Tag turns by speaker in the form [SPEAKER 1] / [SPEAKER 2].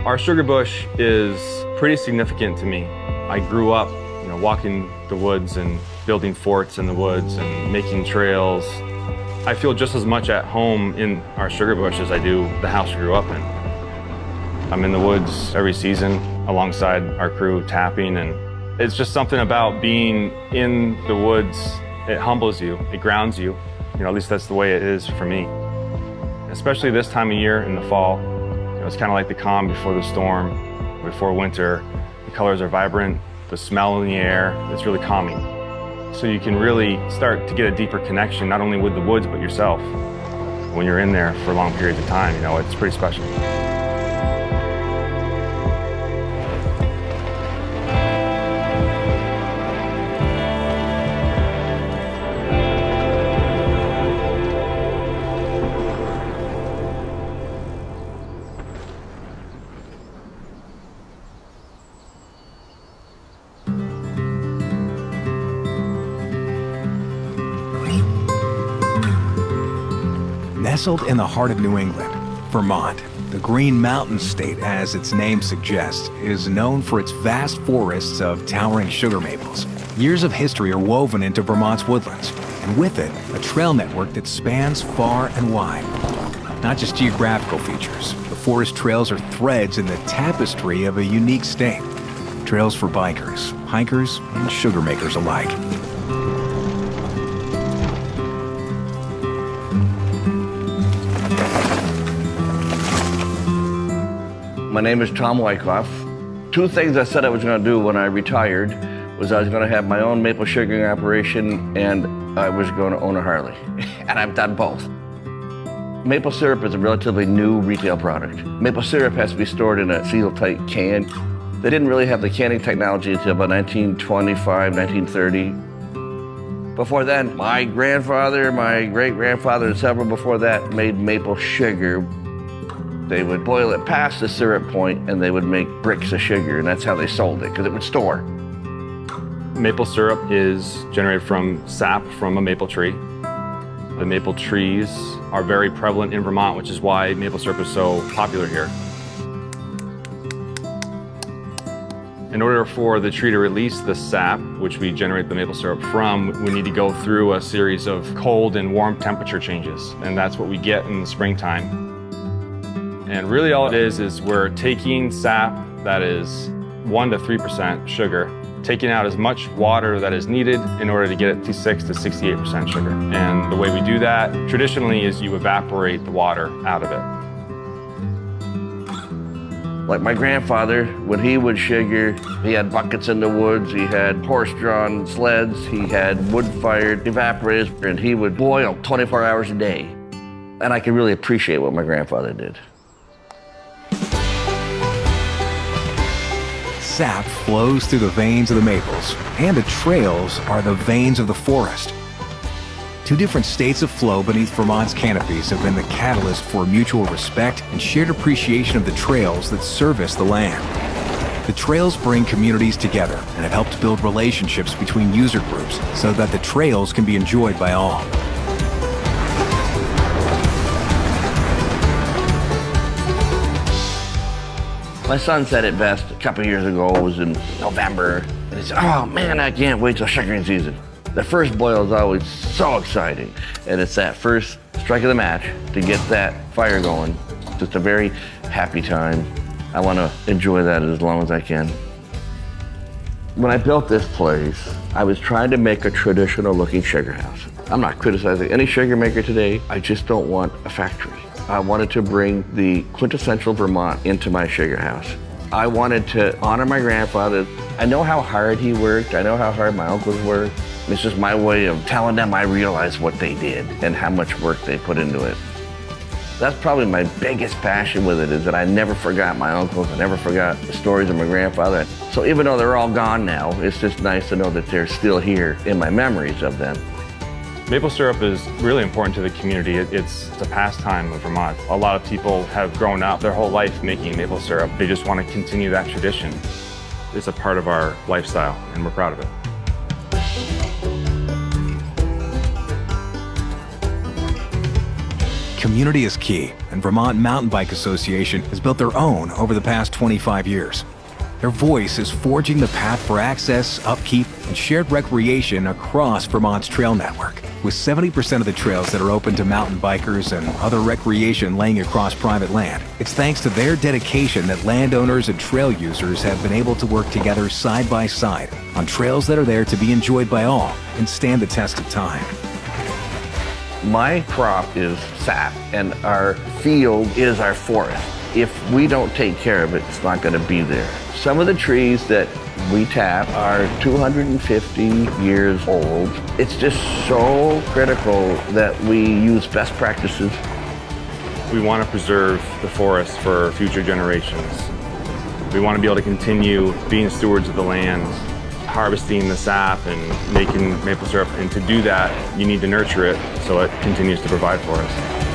[SPEAKER 1] Our sugar bush is pretty significant to me. I grew up, walking the woods and building forts in the woods and making trails. I feel just as much at home in our sugar bush as I do the house I grew up in. I'm in the woods every season alongside our crew tapping, and it's just something about being in the woods. It humbles you, it grounds you. At least that's the way it is for me. Especially this time of year in the fall. It's kind of like the calm before the storm, before winter. The colors are vibrant, the smell in the air, it's really calming. So you can really start to get a deeper connection, not only with the woods, but yourself. When you're in there for long periods of time, it's pretty special.
[SPEAKER 2] Nestled in the heart of New England, Vermont, the Green Mountain State, as its name suggests, is known for its vast forests of towering sugar maples. Years of history are woven into Vermont's woodlands, and with it, a trail network that spans far and wide. Not just geographical features, the forest trails are threads in the tapestry of a unique state. Trails for bikers, hikers, and sugar makers alike.
[SPEAKER 3] My name is Tom Wyckoff. Two things I said I was going to do when I retired was I was going to have my own maple sugaring operation and I was going to own a Harley. And I've done both. Maple syrup is a relatively new retail product. Maple syrup has to be stored in a seal-tight can. They didn't really have the canning technology until about 1925, 1930. Before then, my grandfather, my great-grandfather, and several before that made maple sugar. They would boil it past the syrup point and they would make bricks of sugar, and that's how they sold it, because it would store.
[SPEAKER 1] Maple syrup is generated from sap from a maple tree. The maple trees are very prevalent in Vermont, which is why maple syrup is so popular here. In order for the tree to release the sap, which we generate the maple syrup from, we need to go through a series of cold and warm temperature changes, and that's what we get in the springtime. And really all it is we're taking sap that is 1 to 3% sugar, taking out as much water that is needed in order to get it to 6 to 68% sugar. And the way we do that traditionally is you evaporate the water out of it.
[SPEAKER 3] Like my grandfather, when he would sugar, he had buckets in the woods, he had horse-drawn sleds, he had wood-fired evaporators, and he would boil 24 hours a day. And I can really appreciate what my grandfather did.
[SPEAKER 2] Sap flows through the veins of the maples, and the trails are the veins of the forest. Two different states of flow beneath Vermont's canopies have been the catalyst for mutual respect and shared appreciation of the trails that service the land. The trails bring communities together and have helped build relationships between user groups so that the trails can be enjoyed by all.
[SPEAKER 3] My son said it best a couple years ago. It was in November, and he said, "Oh man, I can't wait till sugaring season." The first boil is always so exciting, and it's that first strike of the match to get that fire going. Just a very happy time. I want to enjoy that as long as I can. When I built this place, I was trying to make a traditional looking sugar house. I'm not criticizing any sugar maker today. I just don't want a factory. I wanted to bring the quintessential Vermont into my sugar house. I wanted to honor my grandfather. I know how hard he worked. I know how hard my uncles worked. It's just my way of telling them I realize what they did and how much work they put into it. That's probably my biggest passion with it, is that I never forgot my uncles. I never forgot the stories of my grandfather. So even though they're all gone now, it's just nice to know that they're still here in my memories of them.
[SPEAKER 1] Maple syrup is really important to the community. It's a pastime of Vermont. A lot of people have grown up their whole life making maple syrup. They just want to continue that tradition. It's a part of our lifestyle, and we're proud of it.
[SPEAKER 2] community is key, and Vermont Mountain Bike Association has built their own over the past 25 years. Their voice is forging the path for access, upkeep, and shared recreation across Vermont's trail network, with 70% of the trails that are open to mountain bikers and other recreation laying across private land. It's thanks to their dedication that landowners and trail users have been able to work together side by side on trails that are there to be enjoyed by all and stand the test of time.
[SPEAKER 3] My crop is sap, and our field is our forest. If we don't take care of it, it's not going to be there. Some of the trees that we tap are 250 years old. It's just so critical that we use best practices.
[SPEAKER 1] We want to preserve the forest for future generations. We want to be able to continue being stewards of the land, harvesting the sap and making maple syrup. And to do that, you need to nurture it so it continues to provide for us.